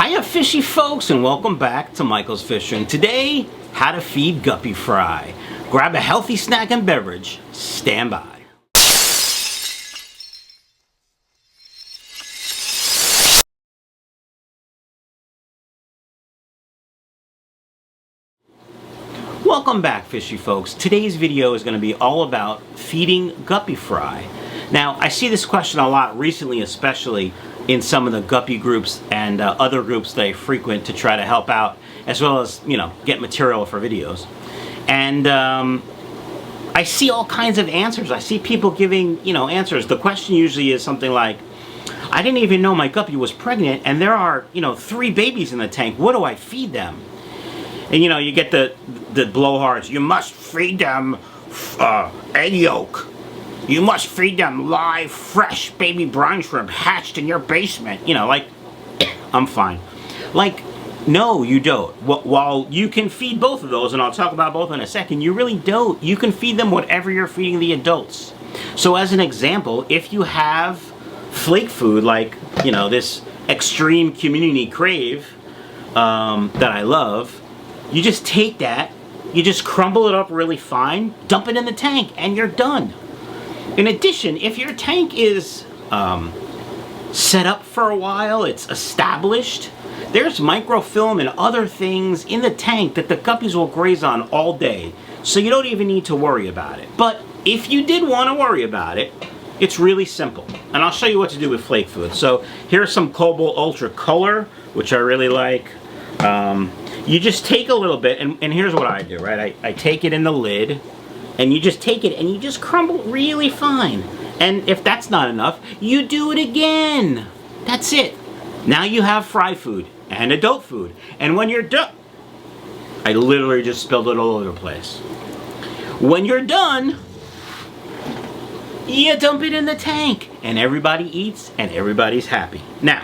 Hiya fishy folks, and welcome back to Michael's Fishing. Today, how to feed guppy fry. Grab a healthy snack and beverage. Stand by. Welcome back fishy folks. Today's video is going to be all about feeding guppy fry. Now, I see this question a lot recently, especially in some of the guppy groups and other groups that I frequent to try to help out, as well as, get material for videos. And I see all kinds of answers. I see people giving, answers. The question usually is something like, I didn't even know my guppy was pregnant, and there are, 3 babies in the tank. What do I feed them? And, you get the blowhards. You must feed them egg yolk. You must feed them live, fresh baby brine shrimp hatched in your basement. I'm fine. No, you don't. While you can feed both of those, and I'll talk about both in a second, you really don't. You can feed them whatever you're feeding the adults. So as an example, if you have flake food, this extreme community crave that I love, you just take that, you just crumble it up really fine, dump it in the tank, and you're done. In addition, if your tank is set up for a while, it's established, there's microfilm and other things in the tank that the guppies will graze on all day. So you don't even need to worry about it. But if you did want to worry about it, it's really simple. And I'll show you what to do with flake food. So here's some Cobalt Ultra Color, which I really like. You just take a little bit, and here's what I do, right? I take it in the lid, and you just take it and you just crumble it really fine. And if that's not enough, you do it again. That's it. Now you have fry food and adult food. And when you're done, I literally just spilled it all over the place. When you're done, you dump it in the tank, and everybody eats and everybody's happy. Now,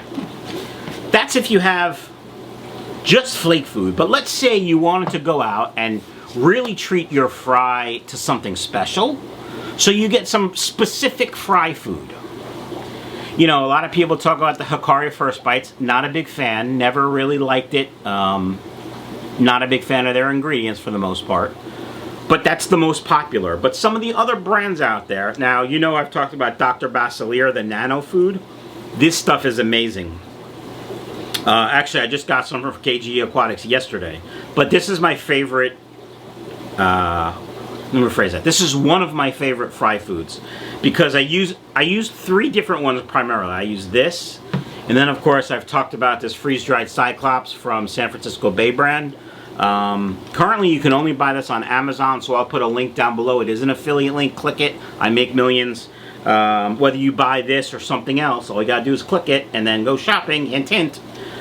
that's if you have just flake food. But let's say you wanted to go out and really treat your fry to something special, so you get some specific fry food. A lot of people talk about the Hikari First Bites. Not a big fan, never really liked it. Not a big fan of their ingredients for the most part, but that's the most popular. But some of the other brands out there, now I've talked about Dr. Bacillere, the nano food. This stuff is amazing. Actually, I just got some from KG Aquatics yesterday, but this is my favorite. Let me rephrase that. This is one of my favorite fry foods because I use 3 different ones primarily. I use this, and then of course I've talked about this freeze-dried Cyclops from San Francisco Bay brand. Currently you can only buy this on Amazon, so I'll put a link down below. It is an affiliate link. Click it. I make millions. Whether you buy this or something else, all you gotta do is click it and then go shopping. Hint, hint.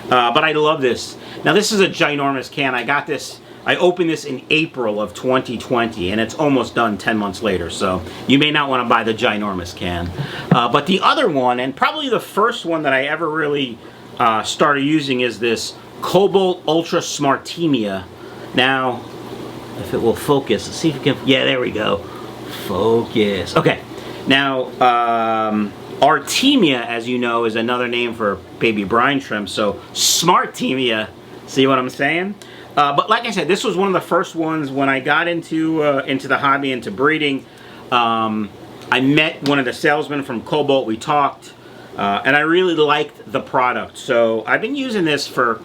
But I love this. Now this is a ginormous can. I opened this in April of 2020, and it's almost done 10 months later, so you may not want to buy the ginormous can. But the other one, and probably the first one that I ever really started using, is this Cobalt Ultra Smartemia. Now, if it will focus, let's see if it can, yeah, there we go. Focus. Okay, now, Artemia, as you know, is another name for baby brine shrimp, so Smartemia, see what I'm saying? But like I said, this was one of the first ones when I got into the hobby, into breeding. I met one of the salesmen from Cobalt. We talked, and I really liked the product. So I've been using this for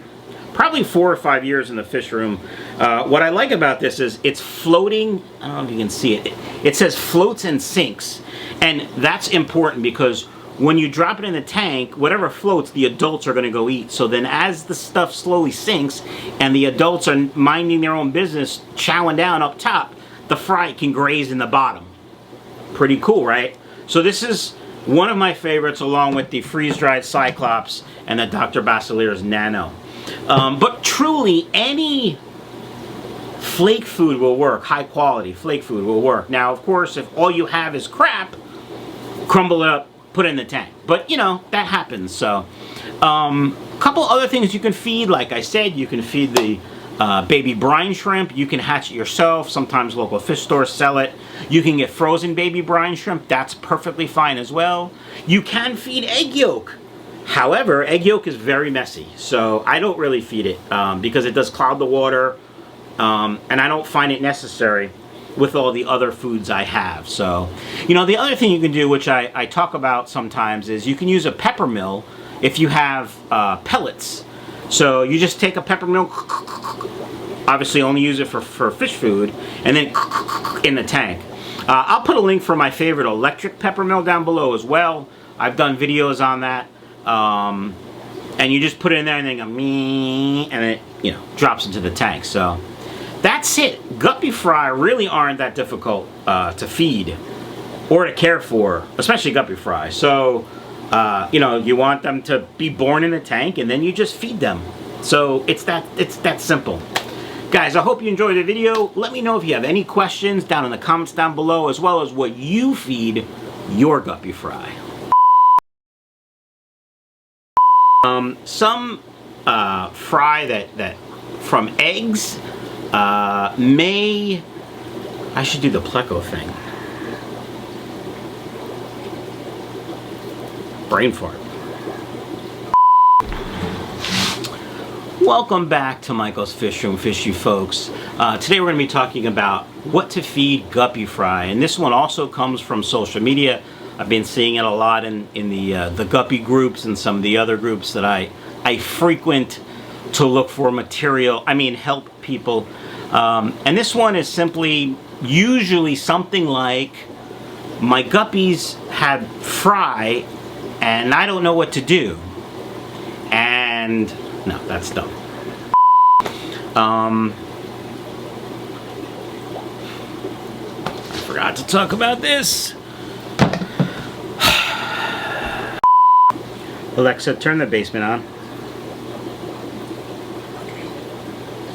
probably 4 or 5 years in the fish room. What I like about this is it's floating. I don't know if you can see it. It says floats and sinks, and that's important because when you drop it in the tank, whatever floats, the adults are going to go eat. So then as the stuff slowly sinks and the adults are minding their own business, chowing down up top, the fry can graze in the bottom. Pretty cool, right? So this is one of my favorites, along with the freeze-dried Cyclops and the Dr. Bacilere's Nano. But truly, any flake food will work. High-quality flake food will work. Now, of course, if all you have is crap, crumble it up, put it in the tank. But, that happens. So, couple other things you can feed. Like I said, you can feed the baby brine shrimp. You can hatch it yourself. Sometimes local fish stores sell it. You can get frozen baby brine shrimp. That's perfectly fine as well. You can feed egg yolk. However, egg yolk is very messy, so I don't really feed it because it does cloud the water, and I don't find it necessary with all the other foods I have. So, you know, the other thing you can do, which I talk about sometimes, is you can use a pepper mill if you have pellets. So you just take a pepper mill, obviously only use it for fish food, and then in the tank. I'll put a link for my favorite electric pepper mill down below as well. I've done videos on that. And you just put it in there and then go me, and it, you know, drops into the tank. So that's it. Guppy fry really aren't that difficult to feed or to care for, especially guppy fry. So you know, you want them to be born in a tank, and then you just feed them. So it's that simple. Guys, I hope you enjoyed the video. Let me know if you have any questions down in the comments down below, as well as what you feed your guppy fry. Some fry that from eggs I should do the pleco thing. Brain fart. Welcome back to Michael's Fish Room, fishy folks. Today we're going to be talking about what to feed guppy fry, and this one also comes from social media. I've been seeing it a lot in the guppy groups and some of the other groups that I frequent to look for material, help people. And this one is simply usually something like, my guppies had fry and I don't know what to do. And no, that's dumb. I forgot to talk about this. Alexa, turn the basement on.